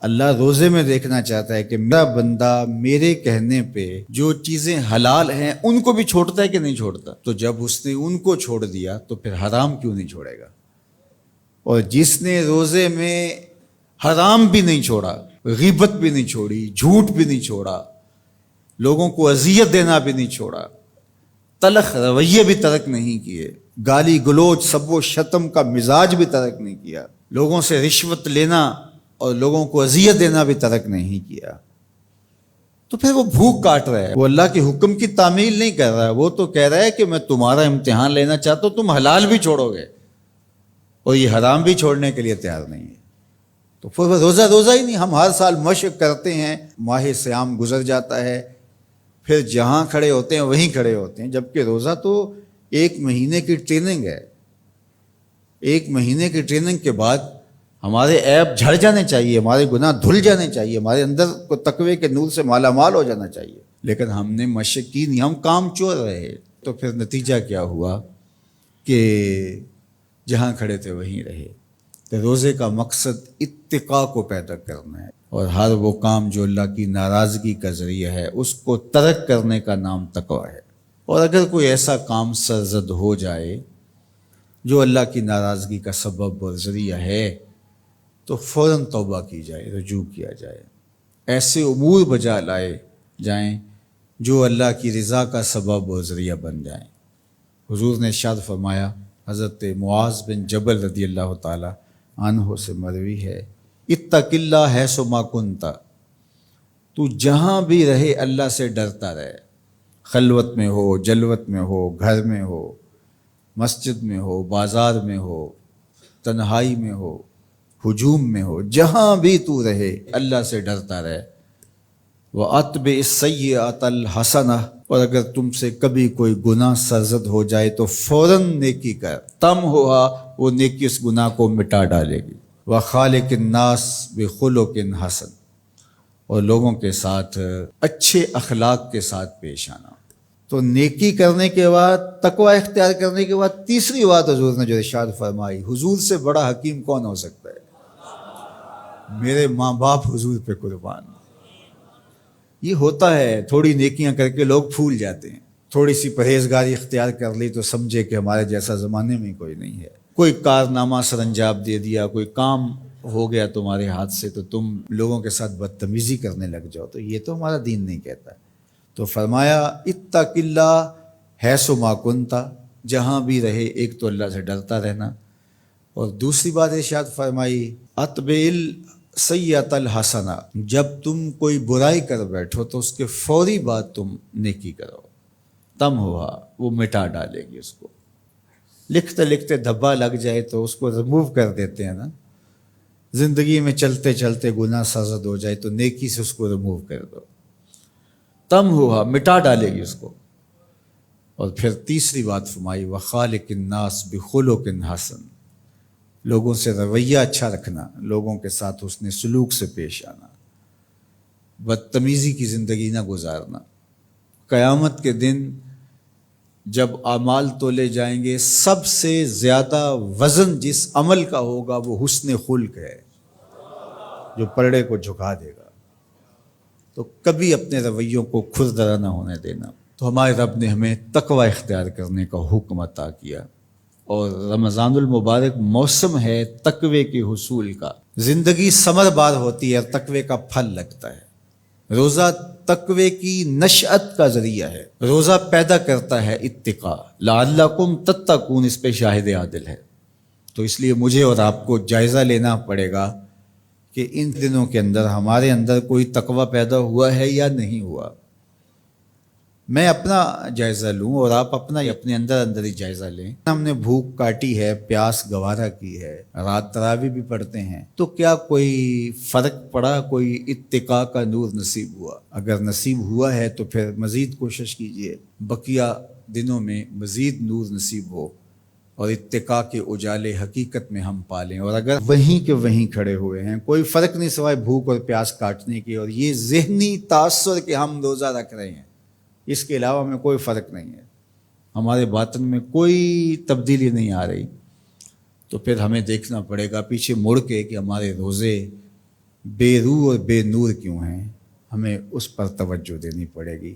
اللہ روزے میں دیکھنا چاہتا ہے کہ میرا بندہ میرے کہنے پہ جو چیزیں حلال ہیں ان کو بھی چھوڑتا ہے کہ نہیں چھوڑتا. تو جب اس نے ان کو چھوڑ دیا تو پھر حرام کیوں نہیں چھوڑے گا؟ اور جس نے روزے میں حرام بھی نہیں چھوڑا، غیبت بھی نہیں چھوڑی، جھوٹ بھی نہیں چھوڑا، لوگوں کو اذیت دینا بھی نہیں چھوڑا، تلخ رویے بھی ترک نہیں کیے، گالی گلوچ سب و شتم کا مزاج بھی ترک نہیں کیا، لوگوں سے رشوت لینا اور لوگوں کو اذیت دینا بھی ترک نہیں کیا، تو پھر وہ بھوک کاٹ رہا ہے. وہ اللہ کے حکم کی تعمیل نہیں کر رہا ہے، وہ تو کہہ رہا ہے کہ میں تمہارا امتحان لینا چاہتا ہوں، تم حلال بھی چھوڑو گے اور یہ حرام بھی چھوڑنے کے لیے تیار نہیں ہے. تو پھر وہ روزہ ہی نہیں. ہم ہر سال مشق کرتے ہیں، ماہ سیام گزر جاتا ہے، پھر جہاں کھڑے ہوتے ہیں وہیں کھڑے ہوتے ہیں، جبکہ روزہ تو 1 مہینے کی ٹریننگ ہے. 1 مہینے کی ٹریننگ کے بعد ہمارے عیب جھڑ جانے چاہیے، ہمارے گناہ دھل جانے چاہیے، ہمارے اندر کو تقوی کے نور سے مالا مال ہو جانا چاہیے. لیکن ہم نے مشق کی نہیں، ہم کام چور رہے. تو پھر نتیجہ کیا ہوا کہ جہاں کھڑے تھے وہیں رہے. تو روزے کا مقصد اتقاء کو پیدا کرنا ہے، اور ہر وہ کام جو اللہ کی ناراضگی کا ذریعہ ہے اس کو ترک کرنے کا نام تقویٰ ہے. اور اگر کوئی ایسا کام سرزد ہو جائے جو اللہ کی ناراضگی کا سبب اور ذریعہ ہے تو فوراً توبہ کی جائے، رجوع کیا جائے، ایسے امور بجا لائے جائیں جو اللہ کی رضا کا سبب اور ذریعہ بن جائیں. حضور نے ارشاد فرمایا، حضرت معاذ بن جبل رضی اللہ تعالی عنہ سے مروی ہے، اتق اللہ حیث ما کنت، تو جہاں بھی رہے اللہ سے ڈرتا رہے. خلوت میں ہو، جلوت میں ہو، گھر میں ہو، مسجد میں ہو، بازار میں ہو، تنہائی میں ہو، ہجوم میں ہو، جہاں بھی تو رہے اللہ سے ڈرتا رہے. وَأَتْبِعِ السَّيِّئَةَ الْحَسَنَةَ، اور اگر تم سے کبھی کوئی گناہ سرزد ہو جائے تو فوراً نیکی کر، تم ہوا وہ نیکی اس گناہ کو مٹا ڈالے گی. وَخَالِقِ النَّاسِ بِخُلُقٍ حَسَنٍ، اور لوگوں کے ساتھ اچھے اخلاق کے ساتھ پیش آنا. تو نیکی کرنے کے بعد، تقوی اختیار کرنے کے بعد، تیسری بات حضور نے جو ارشاد فرمائی، حضور سے بڑا حکیم کون ہو سکتا ہے؟ میرے ماں باپ حضور پہ قربان. یہ ہوتا ہے، تھوڑی نیکیاں کر کے لوگ پھول جاتے ہیں، تھوڑی سی پرہیزگاری اختیار کر لی تو سمجھے کہ ہمارے جیسا زمانے میں کوئی نہیں ہے. کوئی کارنامہ سر انجام دے دیا، کوئی کام ہو گیا تمہارے ہاتھ سے تو تم لوگوں کے ساتھ بدتمیزی کرنے لگ جاؤ، تو یہ تو ہمارا دین نہیں کہتا. تو فرمایا اتق اللہ حیث ما کنت، جہاں بھی رہے ایک تو اللہ سے ڈرتا رہنا، اور دوسری بات ارشاد فرمائی اتبع السیئۃ الحسنہ، جب تم کوئی برائی کر بیٹھو تو اس کے فوری بعد تم نیکی کرو، تم ہوا وہ مٹا ڈالے گی. اس کو لکھتے لکھتے دھبا لگ جائے تو اس کو ریموو کر دیتے ہیں نا. زندگی میں چلتے چلتے گناہ سرزد ہو جائے تو نیکی سے اس کو ریموو کر دو، تم ہوا مٹا ڈالے گی اس کو. اور پھر تیسری بات فرمائی وَخَالِقِ النَّاسِ بِخُلُقٍ حَسَنٍ، لوگوں سے رویہ اچھا رکھنا، لوگوں کے ساتھ حسن سلوک سے پیش آنا، بدتمیزی کی زندگی نہ گزارنا. قیامت کے دن جب اعمال تولے جائیں گے، سب سے زیادہ وزن جس عمل کا ہوگا وہ حسن خلق ہے، جو پلڑے کو جھکا دے گا. تو کبھی اپنے رویوں کو کھردرا نہ ہونے دینا. تو ہمارے رب نے ہمیں تقوی اختیار کرنے کا حکم عطا کیا، اور رمضان المبارک موسم ہے تقوی کے حصول کا. زندگی ثمر بار ہوتی ہے اور تقوی کا پھل لگتا ہے. روزہ تقوی کی نشأت کا ذریعہ ہے، روزہ پیدا کرتا ہے اتقاء. لعلکم تتقون اس پہ شاہد عادل ہے. تو اس لیے مجھے اور آپ کو جائزہ لینا پڑے گا کہ ان دنوں کے اندر ہمارے اندر کوئی تقوی پیدا ہوا ہے یا نہیں ہوا. میں اپنا جائزہ لوں اور آپ اپنے اندر ہی جائزہ لیں. ہم نے بھوک کاٹی ہے، پیاس گوارا کی ہے، رات تراویح بھی پڑھتے ہیں، تو کیا کوئی فرق پڑا؟ کوئی اتقاء کا نور نصیب ہوا؟ اگر نصیب ہوا ہے تو پھر مزید کوشش کیجئے بقیہ دنوں میں مزید نور نصیب ہو اور اتقاء کے اجالے حقیقت میں ہم پالیں. اور اگر وہیں کے وہیں کھڑے ہوئے ہیں، کوئی فرق نہیں سوائے بھوک اور پیاس کاٹنے کے، اور یہ ذہنی تاثر کہ ہم روزہ رکھ رہے ہیں، اس کے علاوہ میں کوئی فرق نہیں ہے، ہمارے باطن میں کوئی تبدیلی نہیں آ رہی، تو پھر ہمیں دیکھنا پڑے گا پیچھے مڑ کے کہ ہمارے روزے بے روح اور بے نور کیوں ہیں، ہمیں اس پر توجہ دینی پڑے گی۔